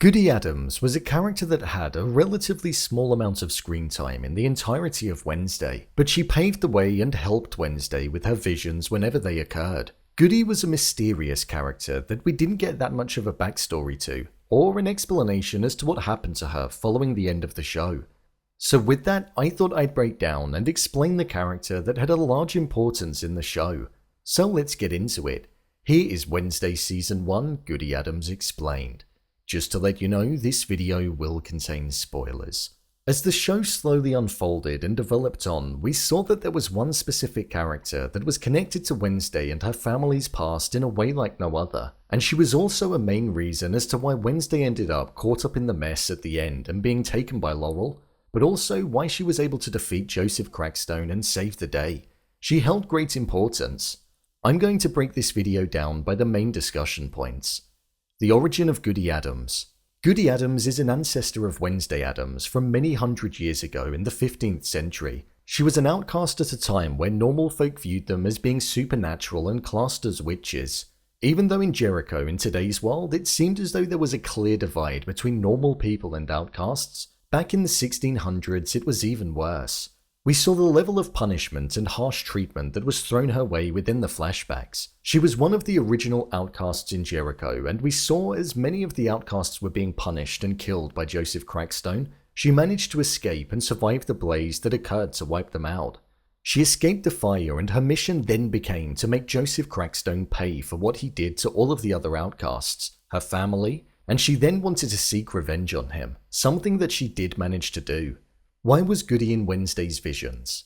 Goody Addams was a character that had a relatively small amount of screen time in the entirety of Wednesday, but she paved the way and helped Wednesday with her visions whenever they occurred. Goody was a mysterious character that we didn't get that much of a backstory to, or an explanation as to what happened to her following the end of the show. So with that, I thought I'd break down and explain the character that had a large importance in the show. So let's get into it. Here is Wednesday Season 1, Goody Addams Explained. Just to let you know, this video will contain spoilers. As the show slowly unfolded and developed on, we saw that there was one specific character that was connected to Wednesday and her family's past in a way like no other, and she was also a main reason as to why Wednesday ended up caught up in the mess at the end and being taken by Laurel, but also why she was able to defeat Joseph Crackstone and save the day. She held great importance. I'm going to break this video down by the main discussion points. The origin of Goody Addams. Goody Addams is an ancestor of Wednesday Addams from many hundred years ago in the 15th century. She was an outcast at a time where normal folk viewed them as being supernatural and classed as witches. Even though in Jericho in today's world it seemed as though there was a clear divide between normal people and outcasts, back in the 1600s it was even worse. We saw the level of punishment and harsh treatment that was thrown her way within the flashbacks. She was one of the original outcasts in Jericho, and we saw as many of the outcasts were being punished and killed by Joseph Crackstone, she managed to escape and survive the blaze that occurred to wipe them out. She escaped the fire, and her mission then became to make Joseph Crackstone pay for what he did to all of the other outcasts, her family, and she then wanted to seek revenge on him, something that she did manage to do. Why was Goody in Wednesday's visions?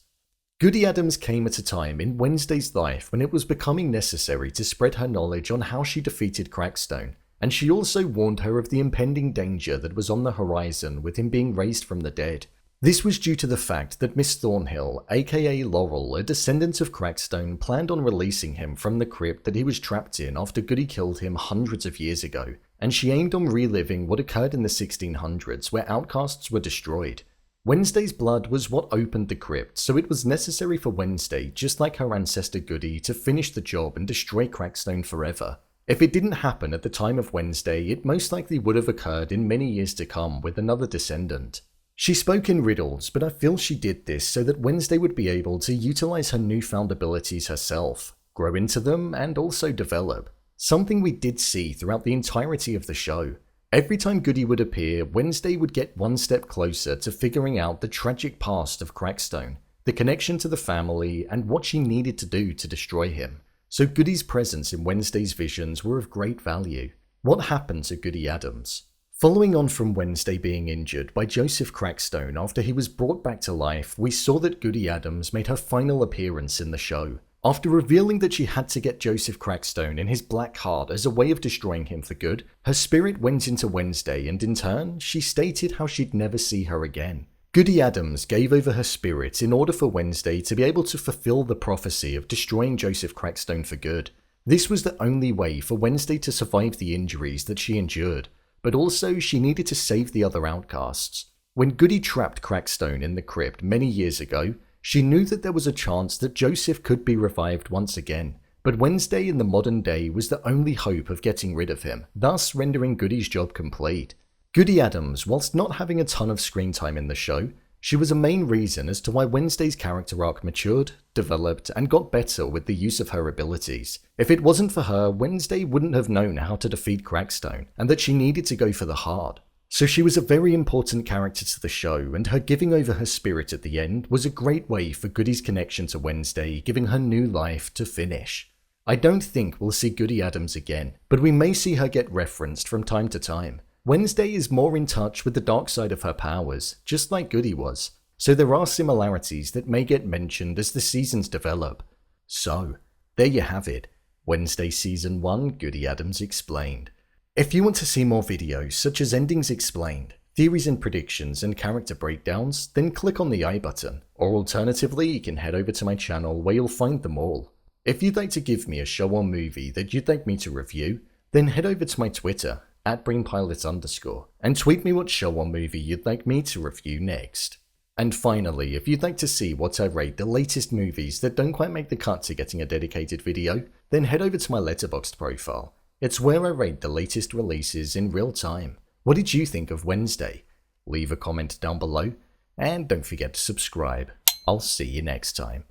Goody Addams came at a time in Wednesday's life when it was becoming necessary to spread her knowledge on how she defeated Crackstone, and she also warned her of the impending danger that was on the horizon with him being raised from the dead. This was due to the fact that Miss Thornhill, aka Laurel, a descendant of Crackstone, planned on releasing him from the crypt that he was trapped in after Goody killed him hundreds of years ago, and she aimed on reliving what occurred in the 1600s where outcasts were destroyed. Wednesday's blood was what opened the crypt, so it was necessary for Wednesday, just like her ancestor Goody, to finish the job and destroy Crackstone forever. If it didn't happen at the time of Wednesday, it most likely would have occurred in many years to come with another descendant. She spoke in riddles, but I feel she did this so that Wednesday would be able to utilize her newfound abilities herself, grow into them, and also develop. Something we did see throughout the entirety of the show. Every time Goody would appear, Wednesday would get one step closer to figuring out the tragic past of Crackstone, the connection to the family, and what she needed to do to destroy him. So Goody's presence in Wednesday's visions were of great value. What happened to Goody Addams? Following on from Wednesday being injured by Joseph Crackstone after he was brought back to life, we saw that Goody Addams made her final appearance in the show. After revealing that she had to get Joseph Crackstone in his black heart as a way of destroying him for good, her spirit went into Wednesday, and in turn, she stated how she'd never see her again. Goody Addams gave over her spirit in order for Wednesday to be able to fulfill the prophecy of destroying Joseph Crackstone for good. This was the only way for Wednesday to survive the injuries that she endured, but also she needed to save the other outcasts. When Goody trapped Crackstone in the crypt many years ago, she knew that there was a chance that Joseph could be revived once again, but Wednesday in the modern day was the only hope of getting rid of him, thus rendering Goody's job complete. Goody Addams, whilst not having a ton of screen time in the show, she was a main reason as to why Wednesday's character arc matured, developed, and got better with the use of her abilities. If it wasn't for her, Wednesday wouldn't have known how to defeat Crackstone, and that she needed to go for the hard. So she was a very important character to the show, and her giving over her spirit at the end was a great way for Goody's connection to Wednesday, giving her new life to finish. I don't think we'll see Goody Addams again, but we may see her get referenced from time to time. Wednesday is more in touch with the dark side of her powers, just like Goody was, so there are similarities that may get mentioned as the seasons develop. So, there you have it, Wednesday Season 1, Goody Addams Explained. If you want to see more videos such as endings explained, theories and predictions, and character breakdowns, then click on the I button, or alternatively you can head over to my channel where you'll find them all. If you'd like to give me a show or movie that you'd like me to review, then head over to my Twitter, @BrainPilots_, and tweet me what show or movie you'd like me to review next. And finally, if you'd like to see what I rate the latest movies that don't quite make the cut to getting a dedicated video, then head over to my Letterboxd profile. It's where I rate the latest releases in real time. What did you think of Wednesday? Leave a comment down below, and don't forget to subscribe. I'll see you next time.